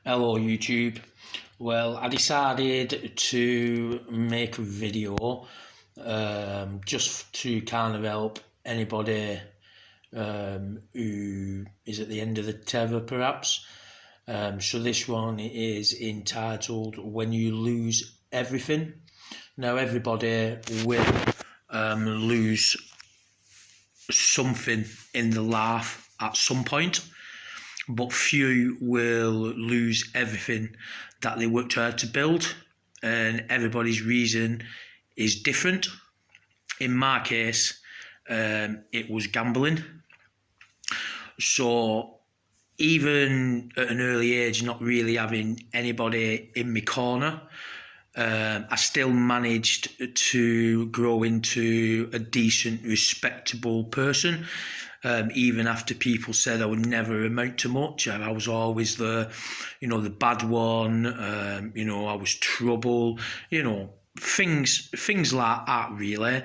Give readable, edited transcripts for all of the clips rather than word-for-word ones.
Hello YouTube. Well, I decided to make a video just to kind of help anybody who is at the end of the tether perhaps. So this one is entitled When You Lose Everything. Now everybody will lose something in the life at some point, but few will lose everything that they worked hard to build, and everybody's reason is different. In my case, it was gambling. So even at an early age, not really having anybody in my corner, I still managed to grow into a decent, respectable person. Even after people said I would never amount to much, I was always the bad one. I was trouble. Things like that really.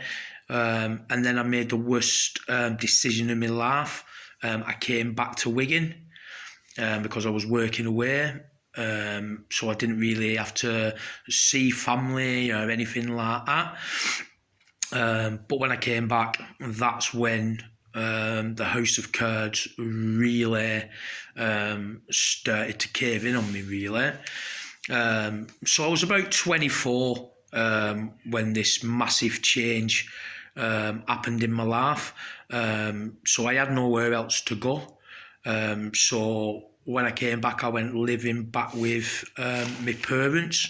And then I made the worst decision in my life. I came back to Wigan because I was working away. So I didn't really have to see family or anything like that. But when I came back, that's when the House of Cards really started to cave in on me, really. So I was about 24 when this massive change happened in my life. So I had nowhere else to go. So when I came back, I went living back with my parents.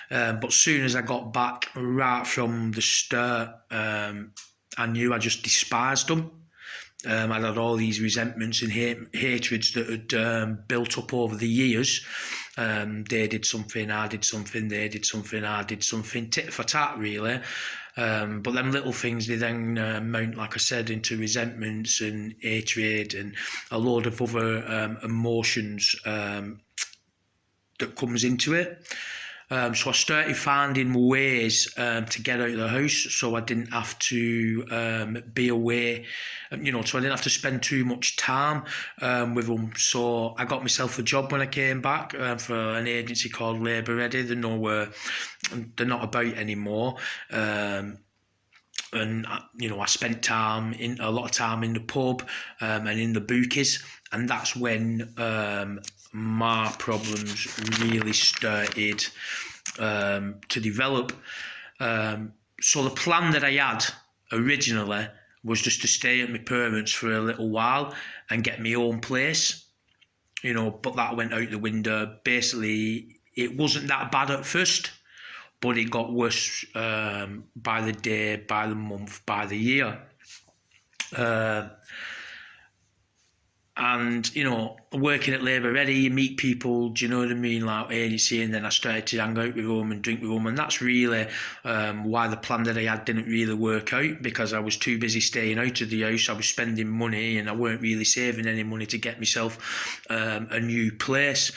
But soon as I got back, right from the start, I knew I just despised them. I had all these resentments and hatreds that had built up over the years. They did something, I did something, they did something, I did something, tit for tat, really. But them little things, they then mount, like I said, into resentments and hatred and a load of other emotions that comes into it. So I started finding ways to get out of the house, so I didn't have to be away, so I didn't have to spend too much time with them. So I got myself a job when I came back for an agency called Labour Ready. They're not about anymore. And I spent a lot of time in the pub and in the bookies, and that's when my problems really started to develop. So the plan that I had originally was just to stay at my parents for a little while and get my own place, but that went out the window. Basically, it wasn't that bad at first, but it got worse by the day, by the month, by the year. And, working at Labour Ready, you meet people, do you know what I mean, like agency, and then I started to hang out with them and drink with them, and that's really why the plan that I had didn't really work out, because I was too busy staying out of the house. I was spending money and I weren't really saving any money to get myself a new place.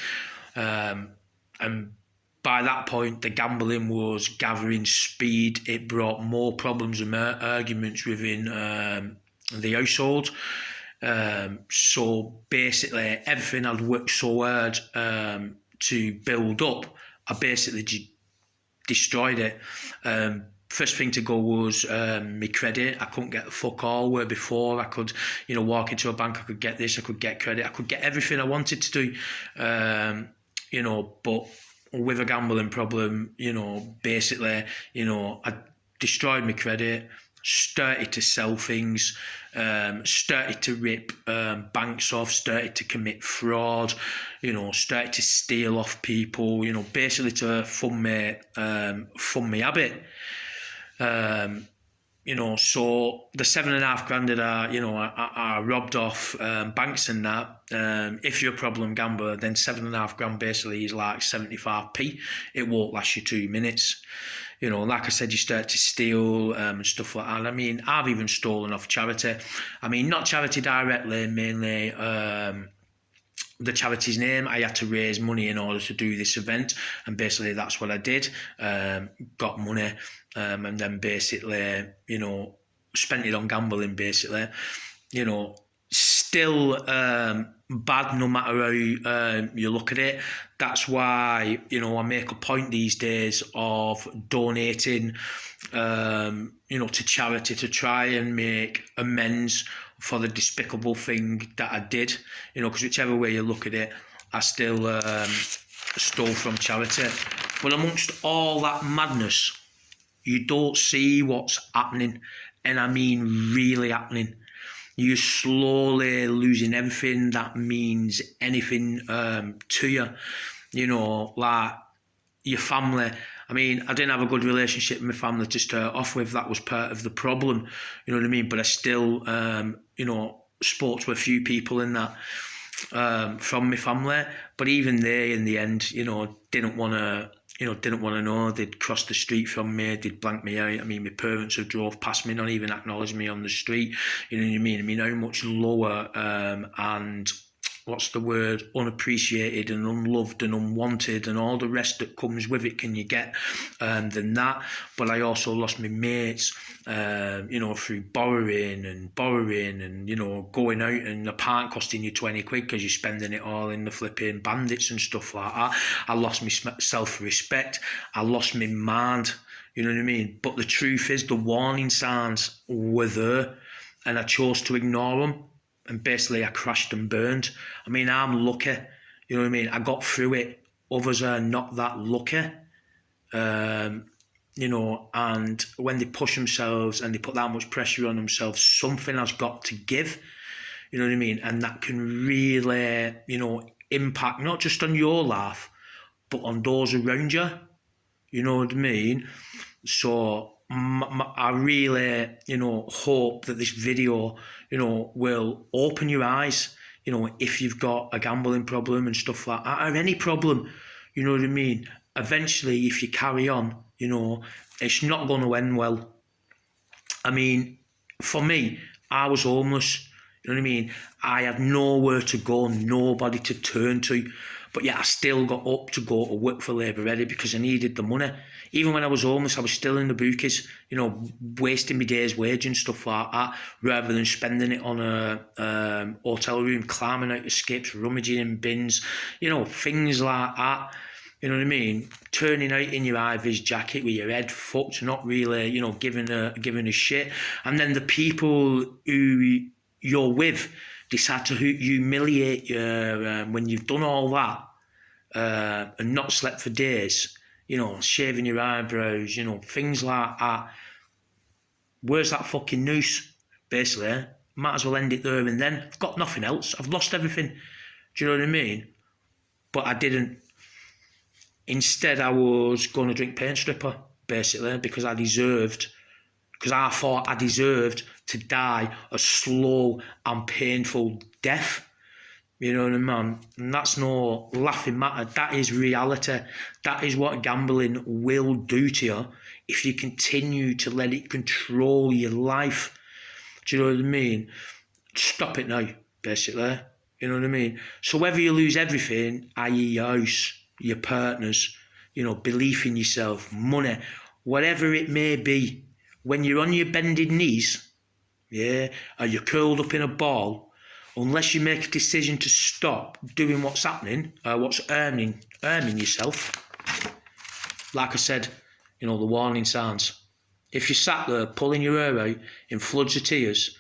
And by that point, the gambling was gathering speed. It brought more problems and arguments within the household. So basically, everything I'd worked so hard to build up, I basically destroyed it. First thing to go was my credit. I couldn't get the fuck all, where before I could, walk into a bank, I could get this, I could get credit, I could get everything I wanted to do. But with a gambling problem, basically, I destroyed my credit, started to sell things, started to rip banks off, started to commit fraud, started to steal off people, basically to fund my habit. So the $7,500 that I robbed off banks and that, if you're a problem gambler, then $7,500 basically is like 75p. It won't last you 2 minutes. Like I said, you start to steal and stuff like that. I mean, I've even stolen off charity. I mean, not charity directly, mainly the charity's name. I had to raise money in order to do this event, and basically that's what I did. Got money, and then basically, spent it on gambling, basically. still bad no matter how you look at it. That's why, I make a point these days of donating, to charity to try and make amends for the despicable thing that I did. Because whichever way you look at it, I still stole from charity. But amongst all that madness, you don't see what's happening, and I mean really happening. You're slowly losing everything that means anything to you. Like your family. I mean, I didn't have a good relationship with my family to start off with. That was part of the problem. You know what I mean? But I still, spoke to a few people in that from my family. But even they, in the end, didn't want to. Didn't want to know. They'd cross the street from me. They'd blank me out. I mean, my parents have drove past me, not even acknowledged me on the street. You know what I mean? I mean, how much lower and what's the word, unappreciated and unloved and unwanted and all the rest that comes with it can you get than that. But I also lost my mates, through borrowing and going out and a pint costing you 20 quid because you're spending it all in the flipping bandits and stuff like that. I lost my self-respect. I lost my mind. You know what I mean? But the truth is the warning signs were there and I chose to ignore them. And basically I crashed and burned. I mean, I'm lucky. You know what I mean? I got through it. Others are not that lucky. And when they push themselves and they put that much pressure on themselves, something has got to give. You know what I mean? And that can really, impact not just on your life, but on those around you. You know what I mean? So I really, hope that this video, will open your eyes, if you've got a gambling problem and stuff like that, or any problem, you know what I mean? Eventually, if you carry on, it's not going to end well. I mean, for me, I was homeless, you know what I mean? I had nowhere to go, nobody to turn to. But yeah, I still got up to go to work for Labour Ready because I needed the money. Even when I was homeless, I was still in the bookies, wasting my day's wage and stuff like that, rather than spending it on a hotel room, climbing out the skips, rummaging in bins, things like that. You know what I mean? Turning out in your Ivy's jacket with your head fucked, not really, giving a shit. And then the people who you're with decide to humiliate you when you've done all that and not slept for days, shaving your eyebrows, things like that. Where's that fucking noose, basically? Might as well end it there and then. I've got nothing else. I've lost everything. Do you know what I mean? But I didn't. Instead, I was going to drink paint stripper, basically, because I thought I deserved to die a slow and painful death. You know what I mean? And that's no laughing matter. That is reality. That is what gambling will do to you if you continue to let it control your life. Do you know what I mean? Stop it now, basically. You know what I mean? So whether you lose everything, i.e. your house, your partners, belief in yourself, money, whatever it may be, when you're on your bended knees, or you're curled up in a ball, unless you make a decision to stop doing what's happening, what's harming yourself, like I said, the warning signs. If you sat there pulling your hair out in floods of tears,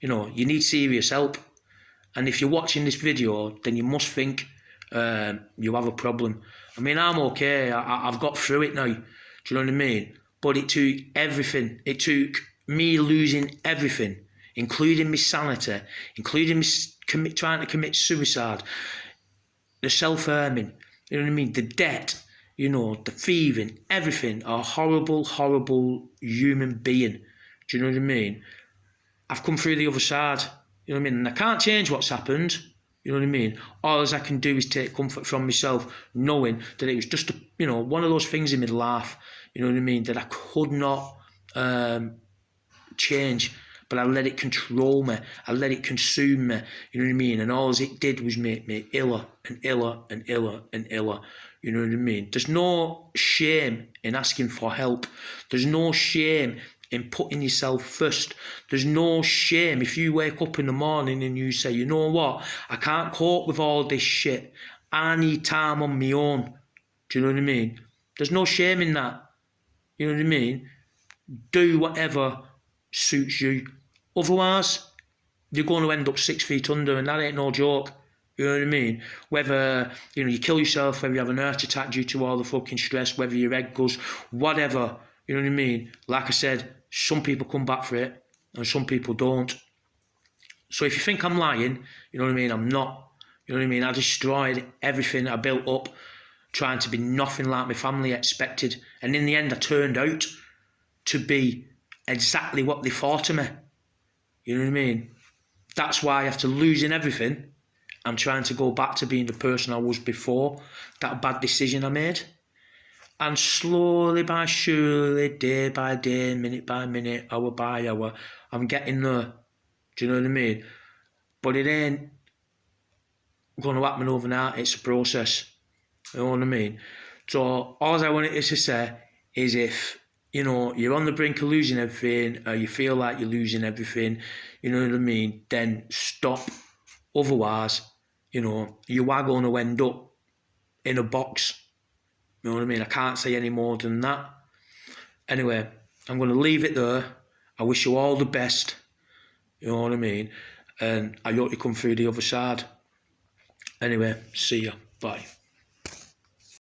you need serious help. And if you're watching this video, then you must think you have a problem. I mean, I'm okay. I've got through it now. Do you know what I mean? But it took everything. It took me losing everything, including my sanity, including me trying to commit suicide, the self-harming, you know what I mean? The debt, the thieving, everything. A horrible, horrible human being. Do you know what I mean? I've come through the other side. You know what I mean? And I can't change what's happened. You know what I mean? All I can do is take comfort from myself, knowing that it was just one of those things in my life. You know what I mean? That I could not change, but I let it control me. I let it consume me. You know what I mean? And all it did was make me iller and iller and iller and iller. You know what I mean? There's no shame in asking for help. There's no shame in putting yourself first. There's no shame if you wake up in the morning and you say, you know what, I can't cope with all this shit. I need time on my own. Do you know what I mean? There's no shame in that. You know what I mean? Do whatever suits you. Otherwise, you're going to end up 6 feet under, and that ain't no joke. You know what I mean? Whether, you kill yourself, whether you have an heart attack due to all the fucking stress, whether your head goes, whatever. You know what I mean? Like I said, some people come back for it, and some people don't. So if you think I'm lying, you know what I mean? I'm not. You know what I mean? I destroyed everything I built up, trying to be nothing like my family expected. And in the end, I turned out to be exactly what they thought of me. You know what I mean? That's why after losing everything, I'm trying to go back to being the person I was before that bad decision I made. And slowly by surely, day by day, minute by minute, hour by hour, I'm getting there. Do you know what I mean? But it ain't going to happen overnight. It's a process. You know what I mean? So all I wanted to say is, if you're on the brink of losing everything, or you feel like you're losing everything, you know what I mean, then stop. Otherwise, you are going to end up in a box. You know what I mean? I can't say any more than that. Anyway, I'm going to leave it there. I wish you all the best. You know what I mean? And I hope you come through the other side. Anyway, see ya. Bye.